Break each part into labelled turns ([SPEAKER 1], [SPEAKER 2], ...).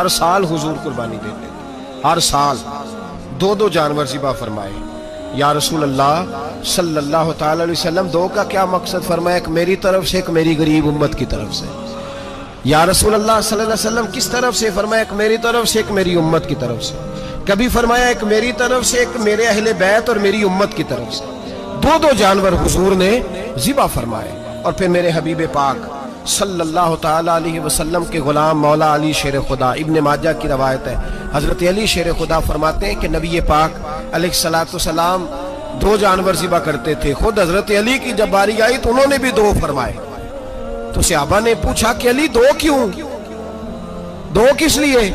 [SPEAKER 1] ہر سال حضور قربانی دیتے تھے، ہر سال دو دو جانور ذبح فرمائے۔ یا رسول اللہ صلی اللہ تعالی علیہ وسلم، دو کا کیا مقصد فرمایا؟ ایک میری طرف سے، ایک میری غریب امت کی طرف سے۔ یا رسول اللہ صلی اللہ علیہ وسلم کس طرف سے فرمایا؟ ایک میری طرف سے، ایک میری امت کی طرف سے۔ کبھی فرمایا ایک میری طرف سے، ایک میرے اہل بیت اور میری امت کی طرف سے۔ دو دو جانور حضور نے ذبح فرمائے، اور پھر میرے حبیب پاک صلی اللہ تعالی علیہ وسلم کے غلام مولا علی شیر خدا، ابن ماجہ کی روایت ہے، حضرت علی شیر خدا فرماتے ہیں کہ نبی پاک علیہ السلام دو جانور ذبح کرتے تھے۔ خود حضرت علی کی جب باری آئی تو انہوں نے بھی دو فرمائے۔ تو صحابہ نے پوچھا کہ علی دو کیوں؟ دو کس لیے؟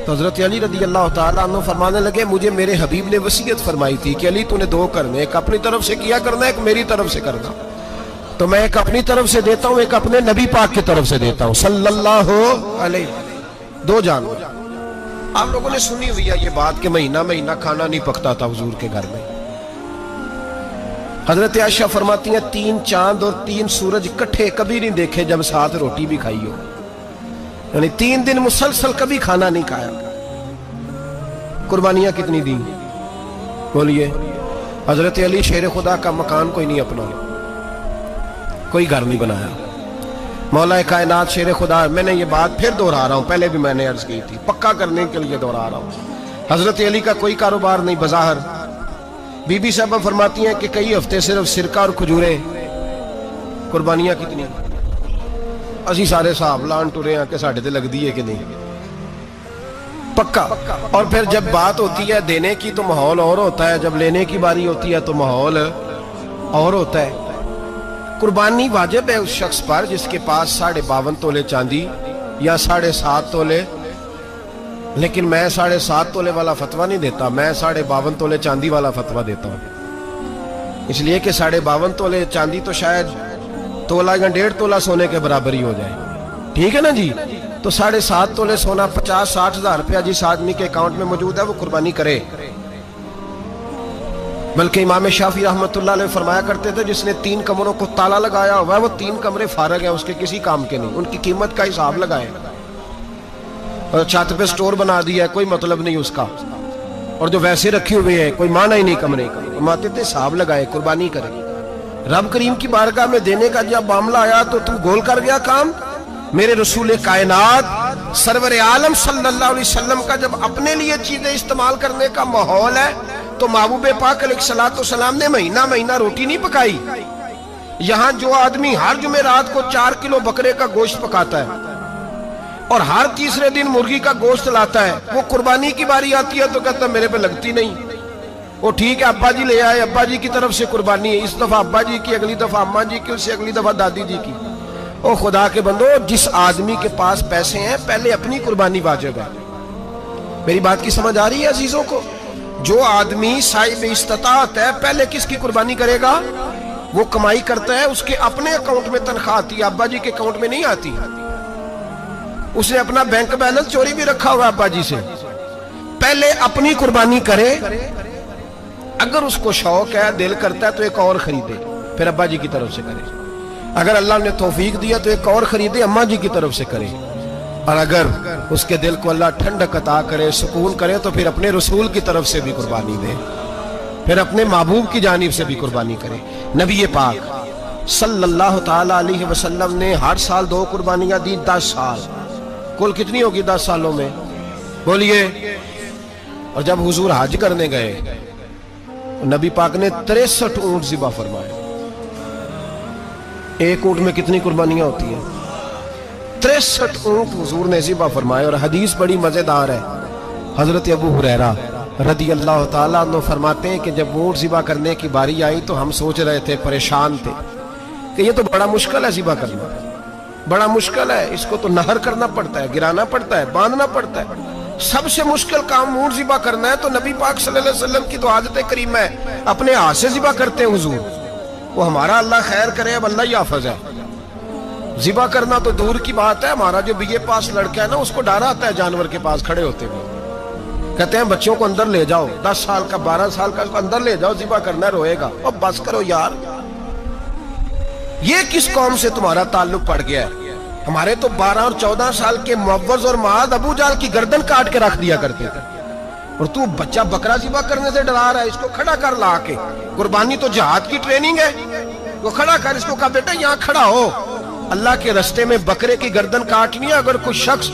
[SPEAKER 1] تو حضرت علی رضی اللہ تعالیٰ عنہ فرمانے لگے مجھے میرے حبیب نے وصیت فرمائی تھی کہ علی تو نے دو کرنے، ایک اپنی طرف سے کیا کرنا، ایک میری طرف سے کرنا۔ تو میں ایک اپنی طرف سے دیتا ہوں، ایک اپنے نبی پاک کی طرف سے دیتا ہوں صلی اللہ علیہ۔ دو جانور۔ آپ لوگوں نے سنی ہوئی ہے یہ بات کہ مہینہ مہینہ کھانا نہیں پکتا تھا حضور کے گھر میں۔ حضرت عائشہ فرماتی ہیں 3 چاند اور 3 سورج اکٹھے کبھی نہیں دیکھے جب ساتھ روٹی بھی کھائی ہو، یعنی 3 دن مسلسل کبھی کھانا نہیں کھایا۔ قربانیاں کتنی دیں؟ بولیے۔ حضرت علی شیر خدا کا مکان کوئی نہیں اپنا، کوئی گھر نہیں بنایا۔ مولا کائنات شیر خدا، میں نے یہ بات پھر دہرا رہا ہوں، پہلے بھی میں نے عرض کی تھی، پکا کرنے کے لیے دہرا رہا ہوں۔ حضرت علی کا کوئی کاروبار نہیں بظاہر۔ بی بی صاحبہ فرماتی ہیں کہ کئی ہفتے صرف سرکہ اور کھجوریں۔ قربانیاں کتنی؟ اسی سارے صاحب لان ٹورے ہیں کہ ساڑھے تے لگ دی ہے کہ نہیں، پکا۔ اور پھر جب بات ہوتی ہے دینے کی تو ماحول اور ہوتا ہے، جب لینے کی باری ہوتی ہے تو ماحول اور ہوتا ہے۔ قربانی واجب ہے اس شخص پر جس کے پاس 52.5 تولے چاندی یا 7.5 تولے، لیکن میں 7.5 تولے والا فتویٰ نہیں دیتا، میں 52.5 تولے چاندی والا فتویٰ دیتا ہوں، اس لیے کہ 52.5 تولے چاندی تو شاید تولہ یا 1.5 تولہ سونے کے برابر ہی ہو جائے، ٹھیک ہے نا جی؟ تو 7.5 تولے سونا 50-60 ہزار روپیہ جس آدمی کے اکاؤنٹ میں موجود ہے وہ قربانی کرے۔ بلکہ امام شافعی رحمۃ اللہ علیہ فرمایا کرتے تھے جس نے 3 کمروں کو تالا لگایا ہوا ہے وہ 3 کمرے فارغ ہیں، اس کے کسی کام کے نہیں، ان کی قیمت کا حساب لگائے۔ اور چھت پہ سٹور بنا دیا ہے، کوئی مطلب نہیں اس کا، اور جو ویسے رکھے ہوئے ہیں کوئی معنی ہی نہیں کمرے کا، فرماتے تھے حساب لگائے، قربانی کرے۔ رب کریم کی بارگاہ میں دینے کا جب معاملہ آیا تو تو گول کر گیا کام۔ میرے رسول کائنات سرور عالم صلی اللہ علیہ وسلم کا جب اپنے لیے چیزیں استعمال کرنے کا ماحول ہے تو محبوب پاک علیہ السلام نے مہینہ مہینہ روٹی نہیں پکائی۔ یہاں جو آدمی ہر جمعرات کو 4 کلو بکرے کا گوشت پکاتا ہے اور ہر تیسرے دن مرغی کا گوشت لاتا ہے، وہ قربانی کی باری آتی ہے تو کہتا ہے میرے پہ لگتی نہیں۔ وہ ٹھیک ہے ابا جی لے آئے، ابا جی کی طرف سے قربانی ہے، اس دفعہ ابا جی کی، اگلی دفعہ اماں جی کی، اس سے اگلی دفعہ دادی جی کی۔ او خدا کے بندو، جس آدمی کے پاس پیسے ہیں پہلے اپنی قربانی واجب ہے۔ میری بات کی سمجھ آ رہی ہے عزیزوں کو؟ جو آدمی صاحب استطاعت ہے پہلے کس کی قربانی کرے گا؟ وہ کمائی کرتا ہے، اس کے اپنے اکاؤنٹ میں تنخواہ آتی ہے، ابا جی کے اکاؤنٹ میں نہیں آتی۔ اس نے اپنا بینک بیلنس چوری بھی رکھا ہوا ابا جی سے۔ پہلے اپنی قربانی کرے، اگر اس کو شوق ہے، دل کرتا ہے تو ایک اور خریدے، پھر ابا جی کی طرف سے کرے۔ اگر اللہ نے توفیق دیا تو ایک اور خریدے، اماں جی کی طرف سے کرے۔ اور اگر اس کے دل کو اللہ ٹھنڈک عطا کرے، سکون کرے، تو پھر اپنے رسول کی طرف سے بھی قربانی دے، پھر اپنے محبوب کی جانب سے بھی قربانی کرے۔ نبی پاک صلی اللہ تعالی علیہ وسلم نے ہر سال 2 قربانیاں دی، 10 سال، کل کتنی ہوگی 10 سالوں میں؟ بولیے۔ اور جب حضور حج کرنے گئے نبی پاک نے 63 اونٹ ذبح فرمائے۔ ایک اونٹ میں کتنی قربانیاں ہوتی ہیں؟ 63 اونٹ حضور نے ذبح فرمائے۔ اور حدیث بڑی مزیدار ہے، حضرت ابو ہریرہ رضی اللہ تعالیٰ عنہ فرماتے ہیں کہ جب اونٹ ذبح کرنے کی باری آئی تو ہم سوچ رہے تھے، پریشان تھے کہ یہ تو بڑا مشکل ہے ذبح کرنا، بڑا مشکل ہے، اس کو تو نہر کرنا پڑتا ہے، گرانا پڑتا ہے، باندھنا پڑتا ہے، سب سے مشکل کام اونٹ ذبح کرنا ہے۔ تو نبی پاک صلی اللہ علیہ وسلم کی تو عادت کریمہ ہے، اپنے ہاتھ سے ذبح کرتے ہیں حضور۔ وہ ہمارا اللہ خیر کرے، اب اللہ ہی حافظ ہے، ذبح کرنا تو دور کی بات ہے۔ ہمارا جو BA پاس لڑکا ہے نا، اس کو ڈر آتا ہے جانور کے پاس کھڑے ہوتے ہوئے، کہتے ہیں بچوں کو اندر لے جاؤ، 10 سال کا 12 سال کا، اس کو اندر لے جاؤ، ذبح کرنا روئے گا۔ اب بس کرو یار، یہ کس قوم سے تمہارا تعلق پڑ گیا ہے ہمارے تو 12 اور 14 سال کے معوذ اور معاذ ابو جہل کی گردن کاٹ کے رکھ دیا کرتے تھے، اور تو بچہ بکرا ذبح کرنے سے ڈرا رہا ہے، اس کو کھڑا کر لا کے۔ قربانی تو جہاد کی ٹریننگ ہے، وہ کھڑا کر، اس کو کہا بیٹا یہاں کھڑا ہو، اللہ کے رستے میں بکرے کی گردن کاٹنی ہے، اگر کوئی شخص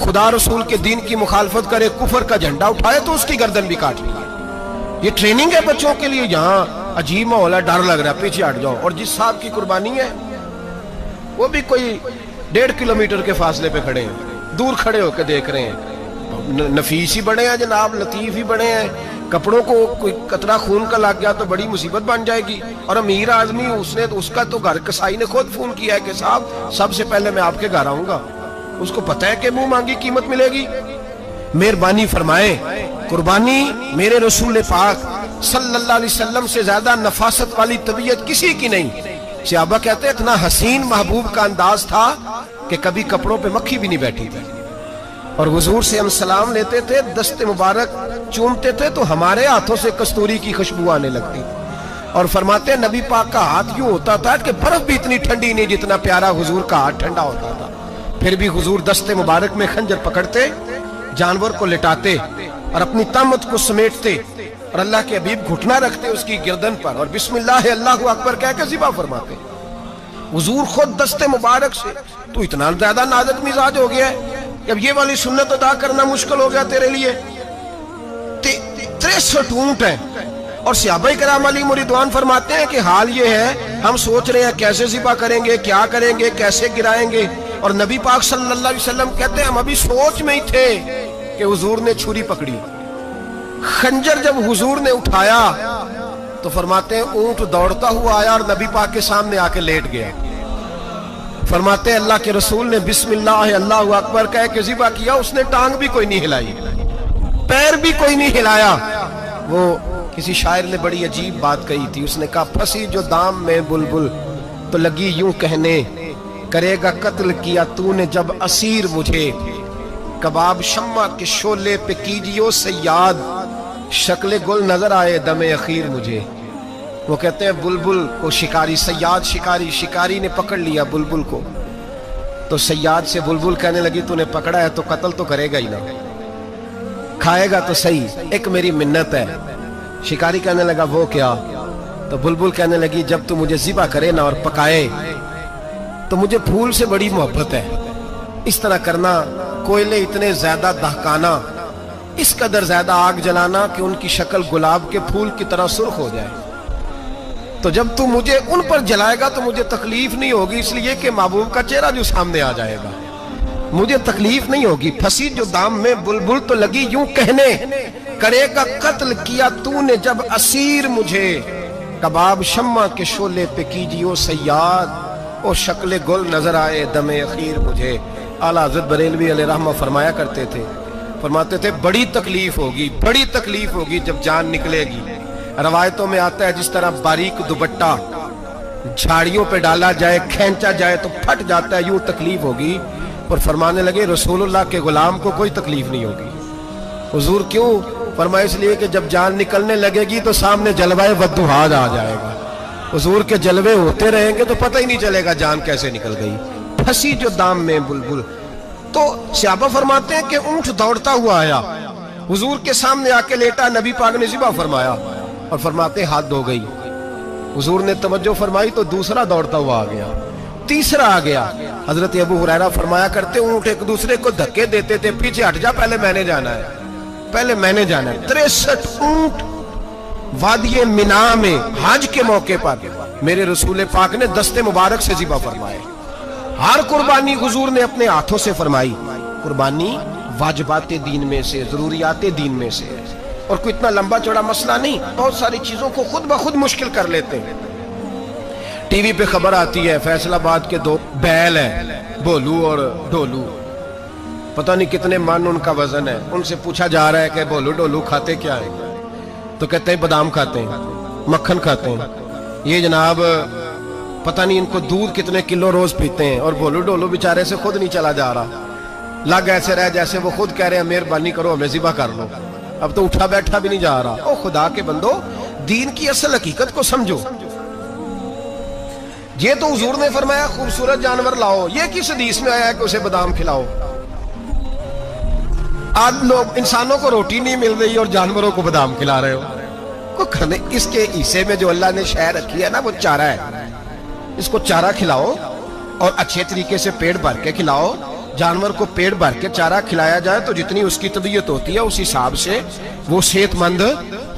[SPEAKER 1] خدا رسول کے دین کی مخالفت کرے، کفر کا جھنڈا اٹھائے تو اس کی گردن بھی کاٹنی ہے۔ یہ ٹریننگ ہے بچوں کے لیے۔ یہاں عجیب ماحول ہے، ڈر لگ رہا ہے، پیچھے ہٹ جاؤ۔ اور جس صاحب کی قربانی ہے وہ بھی کوئی 1.5 کلومیٹر کے فاصلے پہ کھڑے ہیں، دور کھڑے ہو کے دیکھ رہے ہیں۔ نفیس ہی بڑے ہیں جناب، لطیف ہی بڑے ہیں، کپڑوں کو کوئی قطرہ خون کا لگ گیا تو بڑی مصیبت بن جائے گی۔ اور امیر آدمی اس کا تو گھر کسائی نے خود فون کیا ہے کہ صاحب سب سے پہلے میں آپ کے گھر آؤں گا، اس کو پتہ ہے کہ منہ مانگی قیمت ملے گی۔ مہربانی فرمائے، قربانی میرے رسول پاک صلی اللہ علیہ وسلم سے زیادہ نفاست والی طبیعت کسی کی نہیں۔ صحابہ کہتے ہیں اتنا حسین محبوب کا انداز تھا کہ کبھی کپڑوں پہ مکھی بھی نہیں بیٹھی تھی، اور حضور سے ہم سلام لیتے تھے، دست مبارک چومتے تھے تو ہمارے ہاتھوں سے کستوری کی خوشبو آنے لگتی تھی، اور فرماتے ہیں نبی پاک کا ہاتھ یوں ہوتا تھا کہ برف بھی اتنی ٹھنڈی نہیں جتنا پیارا حضور کا ہاتھ ٹھنڈا ہوتا تھا۔ پھر بھی حضور دست مبارک میں خنجر پکڑتے، جانور کو لٹاتے اور اپنی طامت کو سمیٹتے، اور اللہ کے حبیب گھٹنا رکھتے اس کی گردن پر، اور بسم اللہ اللہ اکبر کہہ کے ذبح فرماتے۔ حضور خود دست مبارک سے۔ تو اتنا زیادہ نازک مزاج ہو گیا ہے کہ اب یہ والی سنت ادا کرنا مشکل ہو گیا تیرے لیے۔ 63 اونٹ ہیں، اور صحابہ کرام علیہم رضوان فرماتے ہیں کہ حال یہ ہے ہم سوچ رہے ہیں کیسے ذبح کریں گے، کیا کریں گے، کیسے گرائیں گے، اور نبی پاک صلی اللہ علیہ وسلم کہتے ہیں ہم ابھی سوچ میں ہی تھے کہ حضور نے چھری پکڑی۔ خنجر جب حضور نے اٹھایا تو فرماتے ہیں اونٹ دوڑتا ہوا آیا اور نبی پاک کے سامنے آ کے لیٹ گیا۔ فرماتے ہیں اللہ کے رسول نے بسم اللہ اللہ اکبر کہہ کے ذبح کیا، اس نے ٹانگ بھی کوئی نہیں ہلائی، پیر بھی کوئی نہیں ہلایا۔ وہ کسی شاعر نے بڑی عجیب بات کہی تھی، اس نے کہا پھنسی جو دام میں بلبل تو لگی یوں کہنے، کرے گا قتل کیا تو نے جب اسیر مجھے، کباب شمع کے شولے پہ کیجیو سیاد، شکل گل نظر آئے دم اخیر مجھے۔ وہ کہتے ہیں بلبل کو شکاری، سیاد شکاری نے پکڑ لیا بلبل کو، تو سیاد سے بلبل کہنے لگی تو نے پکڑا ہے تو قتل تو کرے گا ہی نا، کھائے گا تو صحیح، ایک میری منت ہے۔ شکاری کہنے لگا وہ کیا؟ تو بلبل کہنے لگی جب تو مجھے ذبح کرے نا اور پکائے تو مجھے پھول سے بڑی محبت ہے، اس طرح کرنا، کوئلے اتنے زیادہ دہکانا، اس قدر زیادہ آگ جلانا کہ ان کی شکل گلاب کے پھول کی طرح سرخ ہو جائے، تو جب تو مجھے ان پر جلائے گا تو مجھے تکلیف نہیں ہوگی، اس لیے کہ محبوب کا چہرہ جو سامنے آ جائے گا مجھے تکلیف نہیں ہوگی۔ پھنسی جو دام میں بلبل تو لگی یوں کہنے، کرے گا قتل کیا تو نے جب اسیر مجھے، کباب شمع کے شولے پہ کیجیو سیاد، او شکل گل نظر آئے دم اخیر مجھے۔ اعلیٰ حضرت بریلوی علیہ رحمہ فرمایا کرتے تھے، فرماتے تھے بڑی تکلیف ہوگی جب جان نکلے گی۔ روایتوں میں آتا ہے جس طرح باریک دوپٹہ جھاڑیوں پہ ڈالا جائے، کھینچا جائے تو پھٹ جاتا ہے، یوں تکلیف ہوگی۔ اور فرمانے لگے رسول اللہ کے غلام کو کوئی تکلیف نہیں ہوگی۔ حضور کیوں؟ فرمایا اس لیے کہ جب جان نکلنے لگے گی تو سامنے جلوہ ودہاد آ جائے گا، حضور کے جلوے ہوتے رہیں گے تو پتہ ہی نہیں چلے گا جان کیسے نکل گئی۔ پھنسی جو دام میں بلبل، تو صحابہ فرماتے ہیں کہ اونٹ دوڑتا ہوا آیا، حضور کے سامنے آ کے لیٹا، نبی پاک نے ذبح فرمایا، اور فرماتے ہاتھ دھو گئی۔ حضور نے توجہ فرمائی تو دوسرا دوڑتا ہوا آ گیا، تیسرا آ گیا۔ حضرت ابو ہریرہ فرمایا کرتے اونٹ ایک دوسرے کو دھکے دیتے تھے، پیچھے ہٹ جا، پہلے میں نے جانا ہے، پہلے میں نے جانا ہے۔ 63 اونٹ وادی مینا میں حج کے موقع پر میرے رسول پاک نے دست مبارک سے ذبح فرمائے۔ ہر قربانی حضور نے اپنے ہاتھوں سے فرمائی۔ قربانی واجبات دین میں سے، ضروریات دین میں سے، اور کوئی اتنا لمبا چوڑا مسئلہ نہیں، بہت ساری چیزوں کو خود بخود مشکل کر لیتے ہیں۔ ٹی وی پہ خبر آتی ہے فیصل آباد کے 2 بیل ہیں، بولو اور ڈولو، پتہ نہیں کتنے من ان کا وزن ہے۔ ان سے پوچھا جا رہا ہے کہ بولو ڈولو کھاتے کیا ہیں؟ تو کہتے ہیں بادام کھاتے ہیں، مکھن کھاتے ہیں۔ یہ جناب پتہ نہیں ان کو دودھ کتنے کلو روز پیتے ہیں، اور بولو ڈولو بیچارے سے خود نہیں چلا جا رہا، لگ ایسے رہ جیسے وہ خود کہہ رہے ہیں مہربانی کرو ہمیں ذبح کر لو، اب تو اٹھا بیٹھا بھی نہیں جا رہا۔ او خدا کے بندو، دین کی اصل حقیقت کو سمجھو۔ یہ تو حضور نے فرمایا خوبصورت جانور لاؤ، یہ کس حدیث میں آیا ہے کہ اسے بادام کھلاؤ؟ آج لوگ انسانوں کو روٹی نہیں مل رہی اور جانوروں کو بادام کھلا رہے ہو کو کھانے۔ اس کے حصے میں جو اللہ نے شے رکھی ہے نا وہ چارہ ہے، اس کو چارہ کھلاؤ اور اچھے طریقے سے پیٹ بھر کے کھلاؤ۔ جانور کو پیٹ بھر کے چارہ کھلایا جائے تو جتنی اس کی طبیعت ہوتی ہے اس حساب سے وہ صحت مند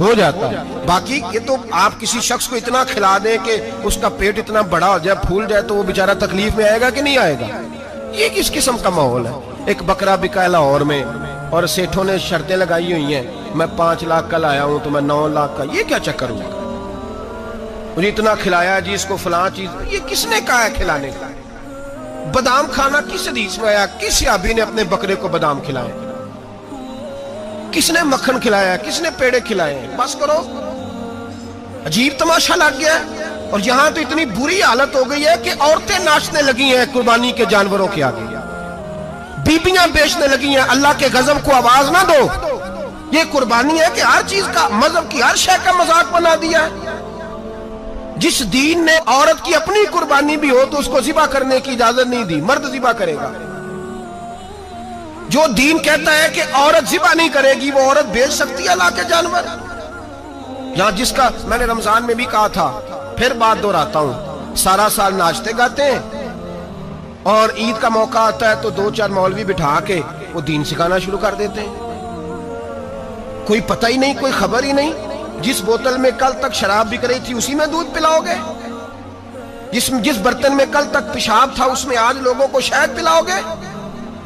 [SPEAKER 1] ہو جاتا ہے۔ باقی یہ تو آپ کسی شخص کو اتنا کھلا دیں کہ اس کا پیٹ اتنا بڑا ہو جائے، پھول جائے، تو وہ بیچارہ تکلیف میں آئے گا کہ نہیں آئے گا؟ یہ کس قسم کا ماحول ہے؟ ایک بکرا بکا لاہور میں اور سیٹھوں نے شرطیں لگائی ہوئی ہیں، میں 5 لاکھ کا لایا ہوں تو میں 9 لاکھ کا۔ یہ کیا چکر ہوا؟ مجھے اتنا کھلایا جی، اس کو فلاں چیز، یہ کس نے کہا ہے کھلانے کا؟ بادام کھانا کس حدیث میں آیا؟ کس صحابی نے اپنے بکرے کو بادام کھلائے؟ کس نے مکھن کھلایا؟ کس نے پیڑے کھلائے؟ بس کرو، عجیب تماشا لگ گیا ہے۔ اور یہاں تو اتنی بری حالت ہو گئی ہے کہ عورتیں ناچنے لگی ہیں قربانی کے جانوروں کے آگے، بیبیاں بیچنے لگی ہیں۔ اللہ کے غضب کو آواز نہ دو، یہ قربانی ہے کہ ہر چیز کا، مذہب کی ہر شے کا مذاق بنا دیا ہے۔ جس دین نے عورت کی اپنی قربانی بھی ہو تو اس کو ذبح کرنے کی اجازت نہیں دی، مرد ذبح کرے گا۔ جو دین کہتا ہے کہ عورت ذبح نہیں کرے گی، وہ عورت بیچ سکتی ہے اللہ کے جانور؟ یہاں جس کا میں نے رمضان میں بھی کہا تھا، پھر بات دہراتا ہوں، سارا سال ناچتے گاتے ہیں اور عید کا موقع آتا ہے تو 2-4 مولوی بٹھا کے وہ دین سکھانا شروع کر دیتے ہیں۔ کوئی پتہ ہی نہیں، کوئی خبر ہی نہیں۔ جس بوتل میں کل تک شراب بک رہی تھی اسی میں دودھ پلاؤ گے؟ جس برتن میں کل تک پیشاب تھا اس میں آج لوگوں کو شہد پلاؤ گے؟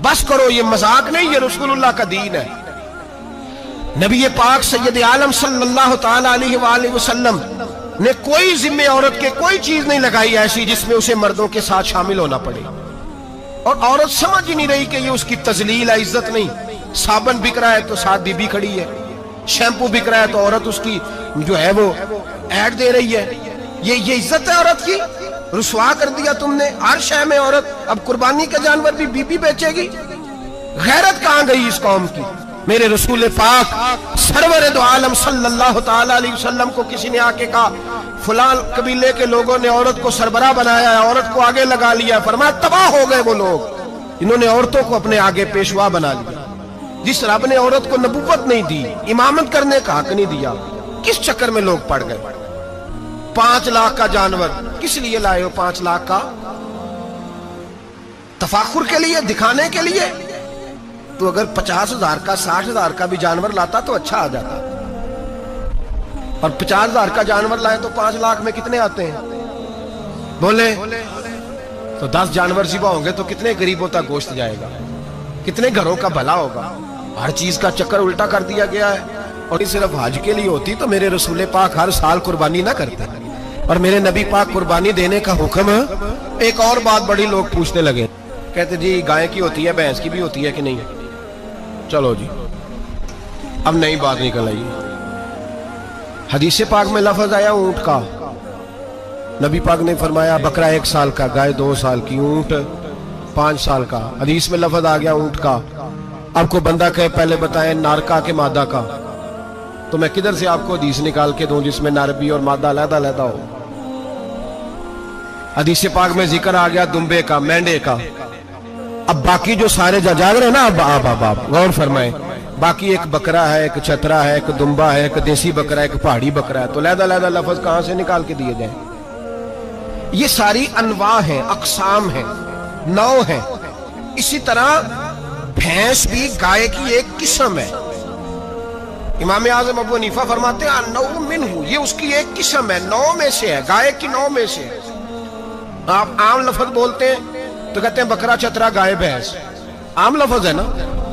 [SPEAKER 1] بس کرو، یہ مذاق نہیں، یہ رسول اللہ کا دین ہے۔ نبی پاک سید عالم صلی اللہ تعالی علیہ وآلہ وسلم نے کوئی ذمہ عورت کے کوئی چیز نہیں لگائی ایسی جس میں اسے مردوں کے ساتھ شامل ہونا پڑے، اور عورت سمجھ ہی نہیں رہی کہ یہ اس کی تذلیل ہے، عزت نہیں۔ صابن بک رہا ہے تو ساتھ بی بی کھڑی ہے، شیمپو بک رہا ہے تو عورت اس کی جو ہے وہ ایڈ دے رہی ہے۔ یہ عزت ہے عورت کی؟ رسوا کر دیا تم نے ہر شے میں عورت۔ اب قربانی کا جانور بھی بی بی بیچے گی؟ غیرت کہاں گئی اس قوم کی؟ میرے رسول پاک سرور دو عالم صلی اللہ تعالی علیہ وسلم کو کسی نے آ کے کہا فلاں قبیلے کے لوگوں نے عورت کو سربراہ بنایا ہے، عورت کو آگے لگا لیا، فرمایا تباہ ہو گئے وہ لوگ، انہوں نے عورتوں کو اپنے آگے پیشوا بنا لیا۔ جس رب نے عورت کو نبوت نہیں دی، امامت کرنے کا حق نہیں دیا، کس چکر میں لوگ پڑ گئے؟ 5 لاکھ کا جانور کس لیے لائے ہو؟ 5 لاکھ کا تفاخر کے لیے، دکھانے کے لیے؟ تو اگر 50,000 کا 60,000 کا بھی جانور لاتا تو اچھا آ جاتا، اور 50,000 کا جانور لائے تو 5 لاکھ میں کتنے آتے ہیں بولے؟ تو 10 جانور ذبح ہوں گے تو کتنے غریبوں تک گوشت جائے گا، کتنے گھروں کا بھلا ہوگا؟ ہر چیز کا چکر الٹا کر دیا گیا ہے۔ اور صرف حج کے لیے ہوتی تو میرے رسول پاک ہر سال قربانی نہ کرتے، اور میرے نبی پاک قربانی دینے کا حکم۔ ایک اور بات بڑی لوگ پوچھنے لگے، کہتے جی گائے کی ہوتی ہے، بھینس کی بھی ہوتی ہے کہ نہیں؟ چلو جی اب نئی بات نکل آئی۔ حدیث پاک میں لفظ آیا اونٹ کا، نبی پاک نے فرمایا بکرا 1 سال کا، گائے 2 سال کی، اونٹ 5 سال کا۔ حدیث میں لفظ آ گیا اونٹ کا۔ اب کو بندہ کہے پہلے بتائیں نر کا کہ مادہ کا، تو میں کدھر سے آپ کو حدیث نکال کے دوں جس میں نر بھی اور مادہ علیحدہ علیحدہ ہو؟ حدیث پاک میں ذکر آ گیا دمبے کا، مینڈے کا۔ اب باقی جو سارے جاگ رہے ہیں نا، اب غور فرمائیں، باقی ایک بکرا ہے، ایک چترا ہے، ایک دمبا ہے، ایک دیسی بکرا ہے، ایک پہاڑی بکرا ہے، تو علیحدہ علیحدہ لفظ کہاں سے نکال کے دیے جائیں؟ یہ ساری انواع ہیں، اقسام ہیں، نوع ہیں۔ اسی طرح بھینس بھی گائے کی ایک قسم ہے۔ امام اعظم ابو حنیفہ فرماتے ہیں النوع منہ، یہ اس کی ایک قسم ہے، نوع میں سے ہے، گائے کی نوع میں سے ہے۔ آپ عام لفظ بولتے ہیں تو کہتے ہیں بکرا چترا گائے بھینس، عام لفظ ہے نا۔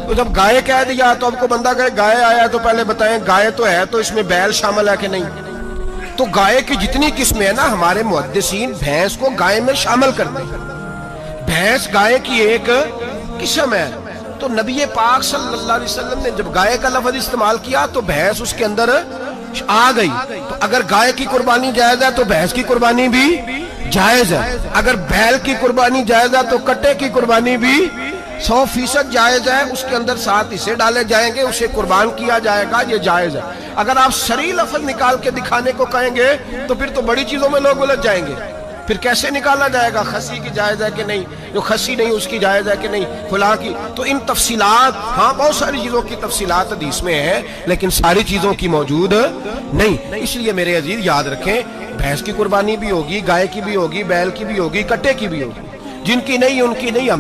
[SPEAKER 1] تو جب گائے کہہ دیا تو اب کو بندہ کہے گائے آیا تو پہلے بتائیں گائے تو ہے تو اس میں بیل شامل ہے کہ نہیں؟ تو گائے کی جتنی قسمیں ہیں نا، ہمارے محدثین بھینس کو گائے میں شامل کرتے ہیں۔ بھینس گائے کی ایک قسم ہے۔ تو نبی پاک صلی اللہ علیہ وسلم نے جب گائے کا لفظ استعمال کیا تو بھینس اس کے اندر آ گئی۔ تو اگر گائے کی قربانی جائز ہے تو بھینس کی قربانی بھی جائز ہے، اگر بیل کی قربانی جائز ہے تو کٹے کی قربانی بھی 100% جائز ہے۔ اس کے اندر 7 حصے ڈالے جائیں گے، اسے قربان کیا جائے گا، یہ جائز ہے۔ اگر آپ صریح لفظ نکال کے دکھانے کو کہیں گے تو پھر تو بڑی چیزوں میں لوگ الجھ جائیں گے۔ پھر کیسے نکالا جائے گا خسی کی جائز ہے کہ نہیں، جو خسی نہیں اس کی جائز ہے کہ نہیں، فلاں کی؟ تو ان تفصیلات، ہاں بہت ساری چیزوں کی تفصیلات حدیث میں ہیں لیکن ساری چیزوں کی موجود نہیں۔ اس لیے میرے عزیز یاد رکھیں، بھینس کی قربانی بھی ہوگی، گائے کی بھی ہوگی، بیل کی بھی ہوگی، کٹے کی بھی ہوگی، جن کی نہیں ان کی نہیں، ہم